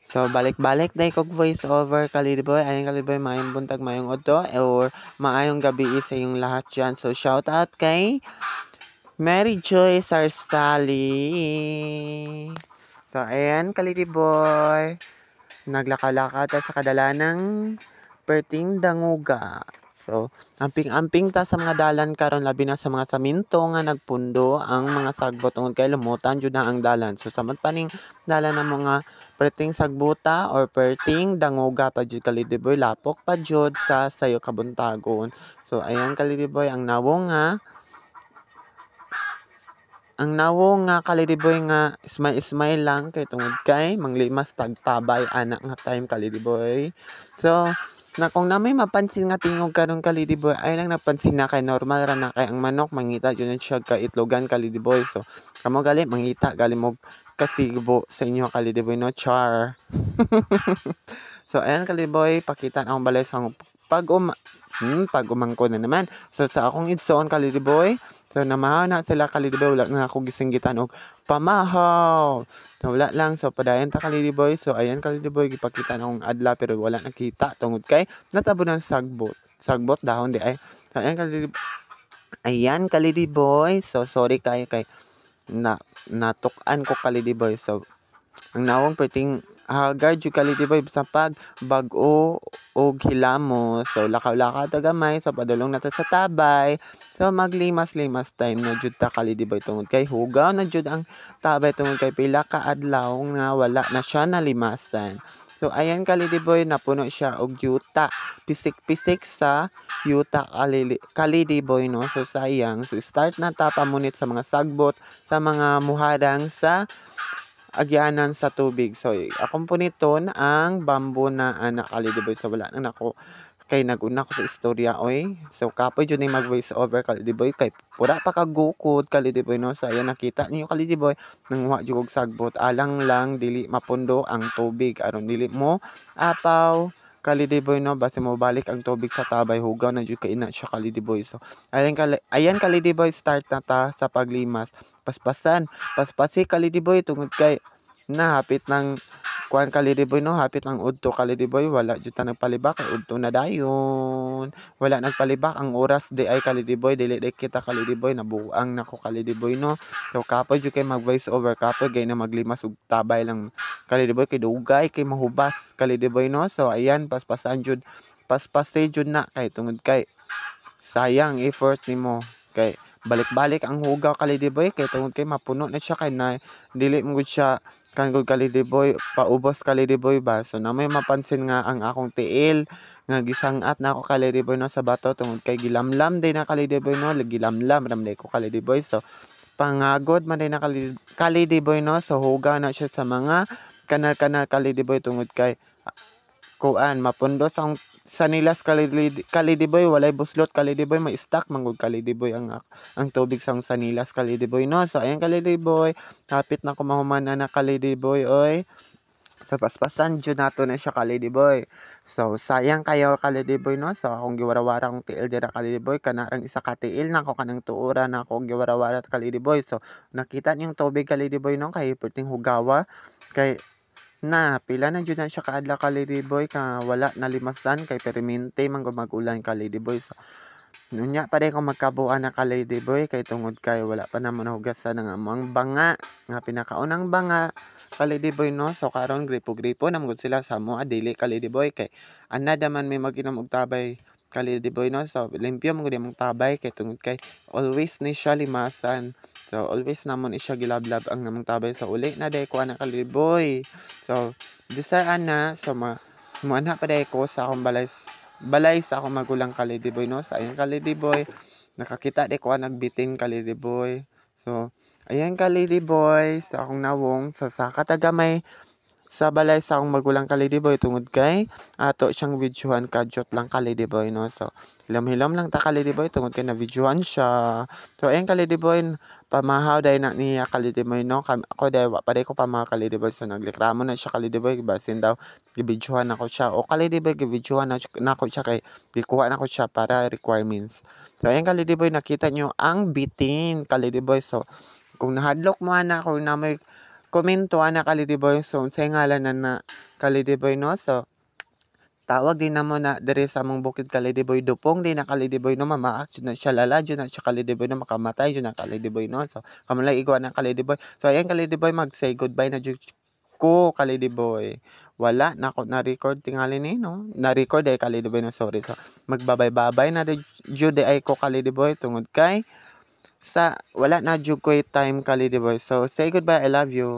So balik-balik day kog voice over kalidiboy. Ayun kalidiboy, maayong buntag, maayong udto or maayong gabi sa inyong lahat diyan. So shout out kay Mary Joy Sarsali. So ayan kalidiboy, naglaka-laka ta sa kadalanang perting danguga. So amping-amping ta sa mga dalan karon, labi na sa mga saminto nga nagpundo ang mga sagbot tungod kay lumutan jud na ang dalan. So samot paning dalan ng mga perting sagbuta or perting danguga pa jud kalidiboy, lapok pa jud sa sayo kabuntagon. So ayan kalidiboy, ang nawo nga kalidiboy nga smile lang kay tungod kay manglimas tagtabay anak nga time kalidiboy. So na kung na may mapansin nga tingog karon kalidiboy, ay lang napansin na kay normal ra na kay ang manok mangita jud siya ka itlogan kalidiboy. So kamo gali mangita gali mo kasigbo sa inyo kalidiboy no, char. So ayan kalidiboy, pakita na akong balay sa pag-umangko na naman. So sa akong idsoon kalidiboy, so namahaw na sila kalidiboy, wala na ako gisinggitan og pamahaw. So wala lang, so padayon ta kalidiboy. So ayan kalidiboy, gipakita na akong adla pero wala nakita tungod kay natabo ng sagbot dahon di ay. So ayan kalidiboy, so sorry kayo kay natukan ko kalidiboy. So ang nawong perting hagar jud kalidiboy sa pag bag-o og hilamos. So lakaw-lakaw ta gamay, so padulong na ta sa tabay. So maglimas-limas time na jud ta kalidiboy tungod kay hugaw na jud ang tabay tungod kay pila ka adlaw nga wala na siya nalimasan. So ayan kalidiboy, napuno siya og yuta, pisik-pisik sa yuta kalidiboy no. So sayang, so start na ta pamunit sa mga sagbot, sa mga muharang sa agyanan sa tubig. So akong puniton ang bamboo na anak kalidiboy. So wala na nako kay naguna ko sa istorya oy. So kapoy jud ni mag voice over kalidiboy kay pura pa kagukod kalidiboy no. So ayan nakita niyo kalidiboy, nanguha jud og sagbot, alang lang dili mapundo ang tubig aron dili mo apaw kalidiboy no. Basta mo balik ang tubig sa tabay, hugaw na jud kay ina siya kalidiboy. So ayan kalidiboy, start na ta sa paglimas. Paspasi kalidiboy tungod kay hapit ng kuan kalidiboy no, hapit ng udto kalidiboy, wala jud ta nagpalibak kay udto na dayon. Wala nagpalibak ang oras di ay kalidiboy, dili kita kalidiboy, nabuang nako kalidiboy no. So kapoy jud kay mag voice over, kapoy gay na maglimas og tabay lang kalidiboy kay dugay kay mahubas kalidiboy no. So ayan paspasi jud na kay tungod kay sayang effort nimo kay balik-balik ang hugaw kalidiboy kay tungod kay mapuno na siya kay na dili mo gud siya kanggod kalidiboy paubos kalidiboy ba. So na may mapansin nga ang akong tiil nga gisangat na ako kalidiboy no sa bato tungod kay gilamlam day na kalidiboy no, gilamlam ramday ko kalidiboy. So pangagod man day na kalidiboy no. So hugaw na siya sa mga kanal-kanal kalidiboy tungod kay kuan mapundos ang sanilas kalidiboy, walay buslot kalidiboy, may stock manggod kalidiboy ang tubig sang sanilas kalidiboy no. So ayan kalidiboy, hapit na kumahuman na kalidiboy oy. So paspasan jud nato na siya kalidiboy. So sayang kayo kalidiboy no. So akong giwarawara kong tiil dira kalidiboy, kanarang isa ka tiil na ako kanang tuura na akong giwarawara kalidiboy. So nakita niyong tubig kalidiboy no kay perting hugawa kay na pila na jud na siya kaadlaw kalidiboy ka wala nalimasan kay permente man magulan kalidiboy. So nunya pa rin kung magkabuan na kalidiboy kay tungod kay wala pa naman hugasan ng among banga nga pinakaunang banga kalidiboy no. So karon gripo-gripo namgud sila sa mo dili kalidiboy kay anad man may mag-inom og tabay kalidiboy no. So limpyo man gud imong tabay kay tungod kay always ni siya limasan. So always namon siya gilablab ang namong tabay sa uli na day ko ana kalidiboy. So disar ana so muanha pa day ko sa akong balay sa akong magulang kalidiboy no. Sa ayan kalidiboy, nakakita day ko nagbitin kalidiboy. So ayan kalidiboy, sa akong nawong sa katagamay sa balay sa akong magulang kalidiboy tungod kay ato siyang videohan kadyot lang kalidiboy no. So hilom-hilom lang ta kalidiboy tungod kay na videohan siya. So ayan kalidiboy, pamahaw day na niya kalidiboy no. Ako day wa pa day ko pamahaw kalidiboy. So naglikramo na siya kalidiboy basin daw gibidyohan ako siya o kalidiboy gibidyohan na ako siya kay gikuha na ko siya para requirements. So ayan kalidiboy, nakita nyo ang bitin kalidiboy. So kung nahadlok mo ana kung na may komentuhan na kalidiboy. So unsay ngalan na kalidiboy no. So tawag din namo na diri sa among bukid kalidiboy dupong din na kalidiboy no, mamaak jud na siya, lala jud na siya kalidiboy no, makamatay jud na kalidiboy no. So kamulay igwa na kalidiboy. So ayan kalidiboy, mag say goodbye na jud ko kalidiboy. Wala na ako na-record tingali ni no. Na-record ay kalidiboy no, sorry. So magbabay-babay na jud ay ko kalidiboy tungod kay sa wala na jud ko'y time kalidiboy. So say goodbye, I love you.